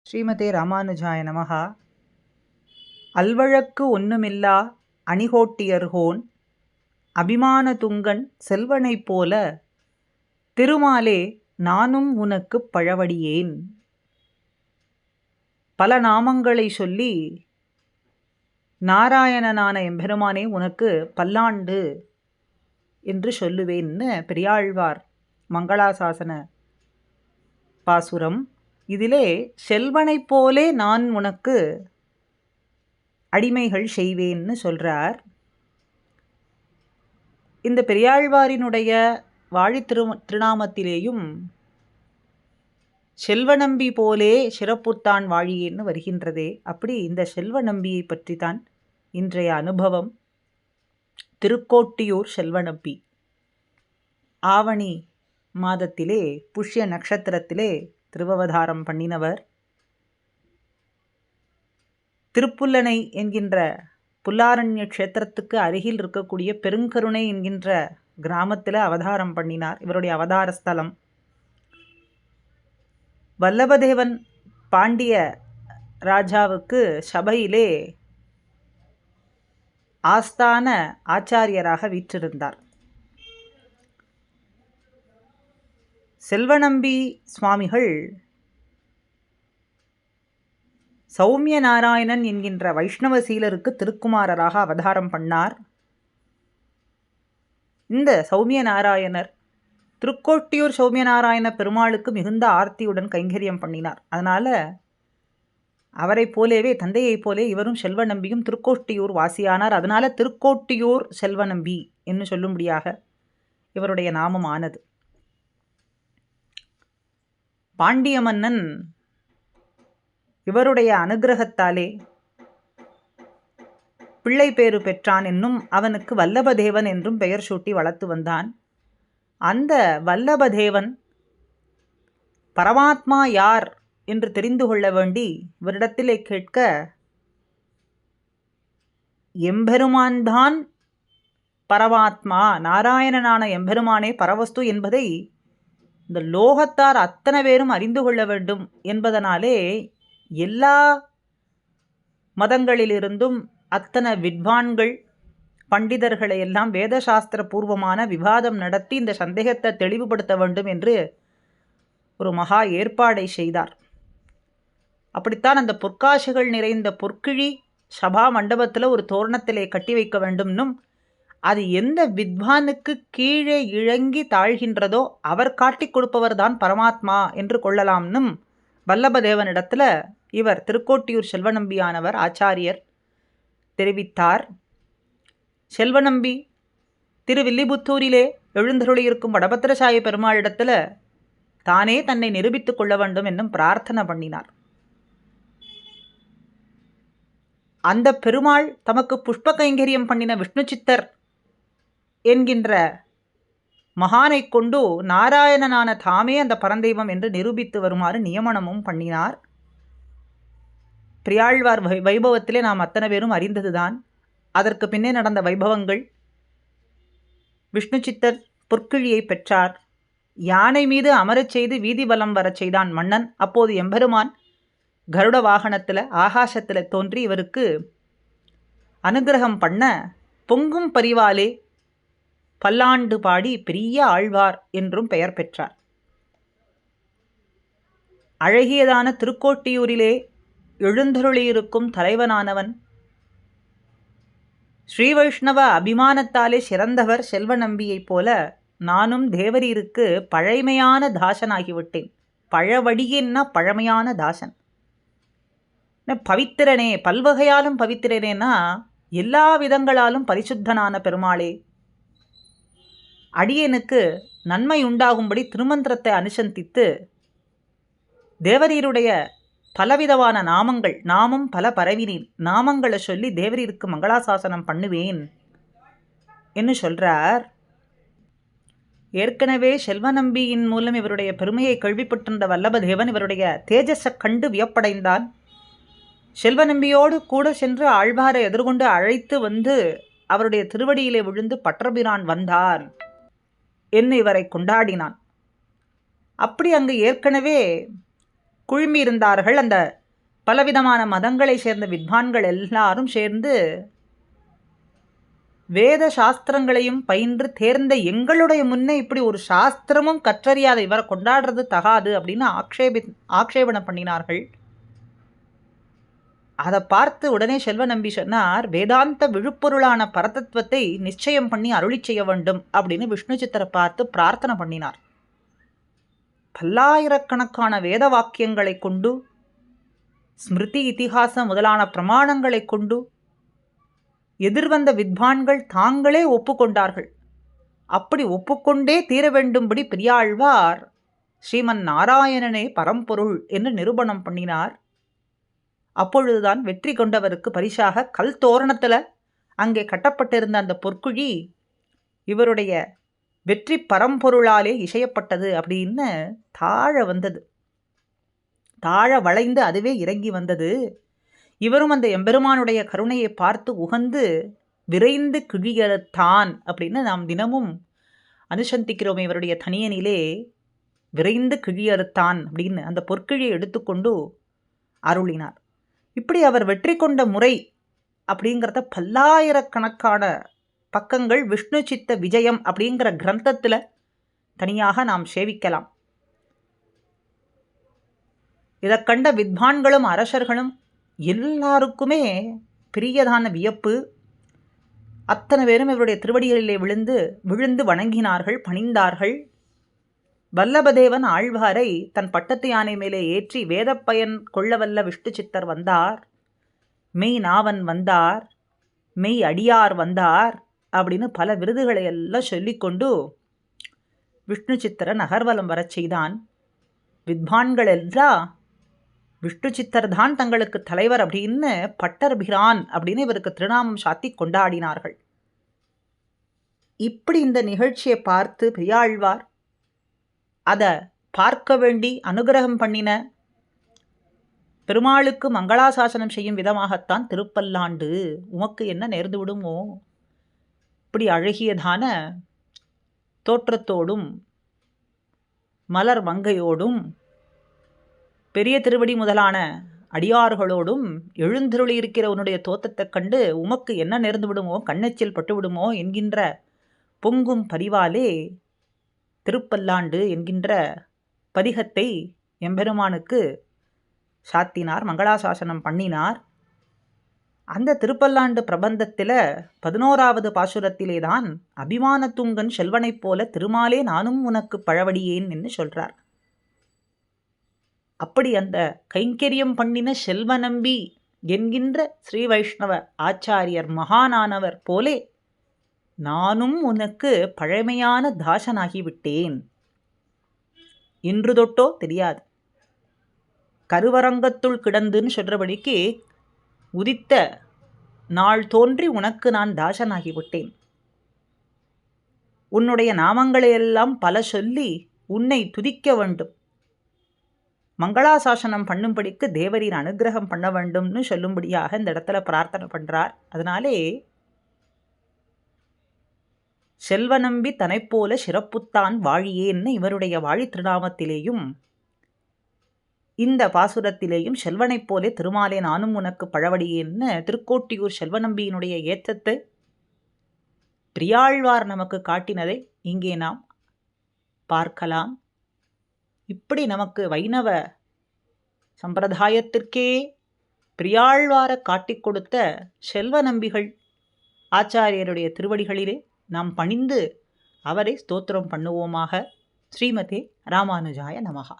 ஸ்ரீமதே ராமானுஜாய நமஹ. அல்வழக்கு ஒன்னுமில்லா அணிகோட்டியர்கோன் அபிமான துங்கன் செல்வனைப் போல திருமாலே நானும் உனக்குப் பழவடியேன். பல நாமங்களை சொல்லி நாராயணனான எம்பெருமானே உனக்கு பல்லாண்டு என்று சொல்லுவேன்னு பெரியாழ்வார் மங்களாசாசன பாசுரம். இதிலே செல்வனைப் போலே நான் உனக்கு அடிமைகள் செய்வேன்னு சொல்றார். இந்த பெரியாழ்வாரினுடைய வாழி திருநாமத்திலேயும் செல்வநம்பி போலே சிறப்புத்தான் வாழியேன்னு வருகின்றதே. அப்படி இந்த செல்வநம்பியை பற்றி தான் இன்றைய அனுபவம். திருக்கோட்டியூர் செல்வநம்பி ஆவணி மாதத்திலே புஷ்ய நட்சத்திரத்திலே திருவவதாரம் பண்ணினவர். திருப்புல்லனை என்கின்ற புல்லாரண்ய க்ஷேத்திரத்துக்கு அருகில் இருக்கக்கூடிய பெருங்கருணை என்கின்ற கிராமத்தில் அவதாரம் பண்ணினார். இவருடைய அவதார ஸ்தலம். வல்லபதேவன் பாண்டிய ராஜாவுக்கு சபையிலே ஆஸ்தான ஆச்சாரியராக வீற்றிருந்தார். செல்வநம்பி சுவாமிகள் சௌமிய நாராயணன் என்கின்ற வைஷ்ணவ சீலருக்கு திருக்குமாரராக அவதாரம் பண்ணார். இந்த சௌமிய நாராயணர் திருக்கோட்டியூர் சௌமிய நாராயண பெருமாளுக்கு மிகுந்த ஆர்த்தியுடன் கைங்கரியம் பண்ணினார். அதனால் அவரை போலவே தந்தையைப் போலே இவரும் செல்வநம்பியும் திருக்கோட்டியூர் வாசியானார். அதனால் திருக்கோட்டியூர் செல்வநம்பி என்று சொல்லும்படியாக இவருடைய நாமம் ஆனது. பாண்டிய மன்னன் இவருடைய அனுகிரகத்தாலே பிள்ளை பேறு பெற்றான் என்னும் அவனுக்கு வல்லபதேவன் என்றும் பெயர் சூட்டி வளர்த்து வந்தான். அந்த வல்லபதேவன் பரமாத்மா யார் என்று தெரிந்து கொள்ள வேண்டி இவரிடத்திலே கேட்க, எம்பெருமான்தான் பரமாத்மா, நாராயணனான எம்பெருமானே பரவஸ்து என்பதை இந்த லோகத்தார் அத்தனை பேரும் அறிந்து கொள்ள வேண்டும் என்பதனாலே எல்லா மதங்களிலிருந்தும் அத்தனை வித்வான்கள் பண்டிதர்களை எல்லாம் வேதசாஸ்திர பூர்வமான விவாதம் நடத்தி இந்த சந்தேகத்தை தெளிவுபடுத்த வேண்டும் என்று ஒரு மகா ஏற்பாடை செய்தார். அப்படித்தான் அந்த பொற்காசுகள் நிறைந்த பொற்கிழி சபா மண்டபத்தில் ஒரு தோரணத்திலே கட்டி வைக்க வேண்டும்னும், அது எந்த வித்வானுக்கு கீழே இழங்கி தாழ்கின்றதோ அவர் காட்டிக் கொடுப்பவர் தான் பரமாத்மா என்று கொள்ளலாம்னும் வல்லபதேவனிடத்தில் இவர் திருக்கோட்டியூர் செல்வநம்பியானவர் ஆச்சாரியர் தெரிவித்தார். செல்வநம்பி திருவில்லிபுத்தூரிலே எழுந்தருளியிருக்கும் வடபத்திரசாயி பெருமாளிடத்தில் தானே தன்னை நிரூபித்துக் கொள்ள வேண்டும் என்னும் பிரார்த்தனை பண்ணினார். அந்த பெருமாள் தமக்கு புஷ்ப கைங்கரியம் பண்ணின விஷ்ணு சித்தர் என்கின்ற மகானை கொண்டு நாராயணனான தாமே அந்த பரந்தெய்வம் என்று நிரூபித்து வருமாறு நியமனமும் பண்ணினார். பிரியாழ்வார் வைபவத்திலே நாம் அத்தனை பேரும் அறிந்ததுதான். அதற்கு பின்னே நடந்த வைபவங்கள். விஷ்ணு சித்தர் பொற்கிழியை பெற்றார். யானை மீது அமரச் செய்து வீதி வலம் வரச் செய்தான் மன்னன். அப்போது எம்பெருமான் கருட வாகனத்தில் ஆகாசத்தில் தோன்றி இவருக்கு அனுகிரகம் பண்ண பொங்கும் பரிவாலே பல்லாண்டு பாடி பெரிய ஆழ்வார் என்றும் பெயர் பெற்றார். அழகியதான திருக்கோட்டியூரிலே எழுந்தருளியிருக்கும் தலைவனானவன் ஸ்ரீ வைஷ்ணவ அபிமானத்தாலே சிறந்தவர் செல்வநம்பியைப் போல நானும் தேவரீருக்கு பழைமையான தாசனாகிவிட்டேன். பழவடியேன்னா பழமையான தாசன். பவித்திரனே, பல்வகையாலும் பவித்திரனேனா எல்லா விதங்களாலும் பரிசுத்தனான பெருமாளே, அடியேனுக்கு நன்மை உண்டாகும்படி திருமந்திரத்தை அனுசந்தித்து தேவரீருடைய பலவிதமான நாமங்கள், நாமும் பல பரவினேன், நாமங்களை சொல்லி தேவரீருக்கு மங்களாசாசனம் பண்ணுவேன் என்று சொல்றார். ஏற்கனவே செல்வநம்பியின் மூலம் இவருடைய பெருமையை கேள்விப்பட்டிருந்த வல்லபதேவன் இவருடைய தேஜஸை கண்டு வியப்படைந்தான். செல்வநம்பியோடு கூட சென்று ஆழ்வாரை எதிர்கொண்டு அழைத்து வந்து அவருடைய திருவடியிலே விழுந்து பற்றபிரான் வந்தான் என்று இவரை கொண்டாடினான். அப்படி அங்கு ஏற்கனவே குழுமியிருந்தார்கள். அந்த பலவிதமான மதங்களை சேர்ந்த வித்வான்கள் எல்லாரும் சேர்ந்து வேத சாஸ்திரங்களையும் பயின்று தேர்ந்த எங்களுடைய முன்னே இப்படி ஒரு சாஸ்திரமும் கற்றறியாத இவரை கொண்டாடுறது தகாது அப்படின்னு ஆக்ஷேபணம் பண்ணினார்கள். அதை பார்த்து உடனே செல்வ நம்பி சொன்னார், வேதாந்த விழுப்பொருளான பரதத்துவத்தை நிச்சயம் பண்ணி அருளி செய்ய வேண்டும் அப்படின்னு விஷ்ணு சித்தரை பார்த்து பிரார்த்தனை பண்ணினார். பல்லாயிரக்கணக்கான வேத வாக்கியங்களை கொண்டு, ஸ்மிருதி இதிகாசம் முதலான பிரமாணங்களை கொண்டு எதிர்வந்த வித்வான்கள் தாங்களே ஒப்புக்கொண்டார்கள். அப்படி ஒப்புக்கொண்டே தீர வேண்டும்படி பெரியாழ்வார் ஸ்ரீமன் நாராயணனே பரம்பொருள் என்று நிரூபணம் பண்ணினார். அப்பொழுதுதான் வெற்றி கொண்டவருக்கு பரிசாக கல் தோரணத்தில் அங்கே கட்டப்பட்டிருந்த அந்த பொற்குழி இவருடைய வெற்றி பரம்பொருளாலே இசையப்பட்டது அப்படின்னு தாழ வந்தது. தாழ வளைந்து அதுவே இறங்கி வந்தது. இவரும் அந்த எம்பெருமானுடைய கருணையை பார்த்து உகந்து விரைந்து கிழியறுத்தான் அப்படின்னு நாம் தினமும் அனுசந்திக்கிறோம். இவருடைய தனியனிலே விரைந்து கிழியறுத்தான் அப்படின்னு அந்த பொற்கிழியை எடுத்துக்கொண்டு அருளினார். இப்படி அவர் வெற்றி கொண்ட முறை அப்படிங்கிறத பல்லாயிரக்கணக்கான பக்கங்கள் விஷ்ணு சித்த விஜயம் அப்படிங்கிற கிரந்தத்தில் தனியாக நாம் சேவிக்கலாம். இதை கண்ட வித்வான்களும் அரசர்களும் எல்லாருக்குமே பெரியதான வியப்பு. அத்தனை பேரும் இவருடைய திருவடிகளிலே விழுந்து வணங்கினார்கள், பணிந்தார்கள். வல்லபதேவன் ஆழ்வாரை தன் பட்டத்து யானை மேலே ஏற்றி வேதப்பயன் கொள்ளவல்ல விஷ்ணு சித்தர் வந்தார், மெய் நாவன் வந்தார், மெய் அடியார் வந்தார் அப்படின்னு பல விருதுகளை எல்லாம் சொல்லிக்கொண்டு விஷ்ணு சித்தரை நகர்வலம் வரச் செய்தான். வித்வான்கள் எல்லாம் விஷ்ணு சித்தர் தான் தங்களுக்கு தலைவர் அப்படின்னு பட்டர்பிரான் அப்படின்னு இவருக்கு திருநாமம் சாத்தி கொண்டாடினார்கள். இப்படி இந்த நிகழ்ச்சியை பார்த்து பெரியாழ்வார் அதை பார்க்க வேண்டி அனுகிரகம் பண்ணின பெருமாளுக்கு மங்களாசாசனம் செய்யும் விதமாகத்தான் திருப்பல்லாண்டு உமக்கு என்ன நேர்ந்து விடுமோ, இப்படி அழகியதான தோற்றத்தோடும் மலர் மங்கையோடும் பெரிய திருவடி முதலான அடியார்களோடும் எழுந்தருளி இருக்கிற உன்னுடைய தோற்றத்தைக் கண்டு உமக்கு என்ன நேர்ந்து விடுமோ, கண்ணெச்சில் பட்டு விடுமோ என்கின்ற பொங்கும் பரிவாலே திருப்பல்லாண்டு என்கின்ற பதிகத்தை எம்பெருமானுக்கு சாத்தினார், மங்களாசாசனம் பண்ணினார். அந்த திருப்பல்லாண்டு பிரபந்தத்தில் 11வது பாசுரத்திலே தான் அபிமான துங்கன் செல்வனைப் போல திருமாலே நானும் உனக்கு பழவடியேன் என்று சொல்கிறார். அப்படி அந்த கைங்கரியம் பண்ணின செல்வ நம்பி என்கின்ற ஸ்ரீ வைஷ்ணவ ஆச்சாரியர் மகானானவர் போலே நானும் உனக்கு பழமையான தாசனாகிவிட்டேன். இன்று தொட்டோ தெரியாது, கருவரங்கத்துள் கிடந்துன்னு சொல்கிறபடிக்கு உதித்த நாள் தோன்றி உனக்கு நான் தாசனாகிவிட்டேன். உன்னுடைய நாமங்களையெல்லாம் பல சொல்லி உன்னை துதிக்க வேண்டும், மங்களாசாசனம் பண்ணும்படிக்கு தேவரின் அனுகிரகம் பண்ண வேண்டும்னு சொல்லும்படியாக இந்த இடத்துல பிரார்த்தனை பண்ணுறார். அதனாலே செல்வ நம்பி தனைப்போல சிறப்புத்தான் வாழியேன்னு இவருடைய வாழி திருநாமத்திலேயும் இந்த பாசுரத்திலேயும் செல்வனைப் போலே திருமாலே நானும் உனக்கு பழவடியேன்னு திருக்கோட்டியூர் செல்வநம்பியினுடைய ஏற்றத்தை பிரியாழ்வார் நமக்கு காட்டினதை இங்கே நாம் பார்க்கலாம். இப்படி நமக்கு வைணவ சம்பிரதாயத்திற்கே பிரியாழ்வாரை காட்டிக் கொடுத்த செல்வ நம்பிகள் ஆச்சாரியருடைய திருவடிகளிலே நாம் பணிந்து அவரை ஸ்தோத்திரம் பண்ணுவோமாக. ஸ்ரீமதே ராமானுஜாய நமஹா.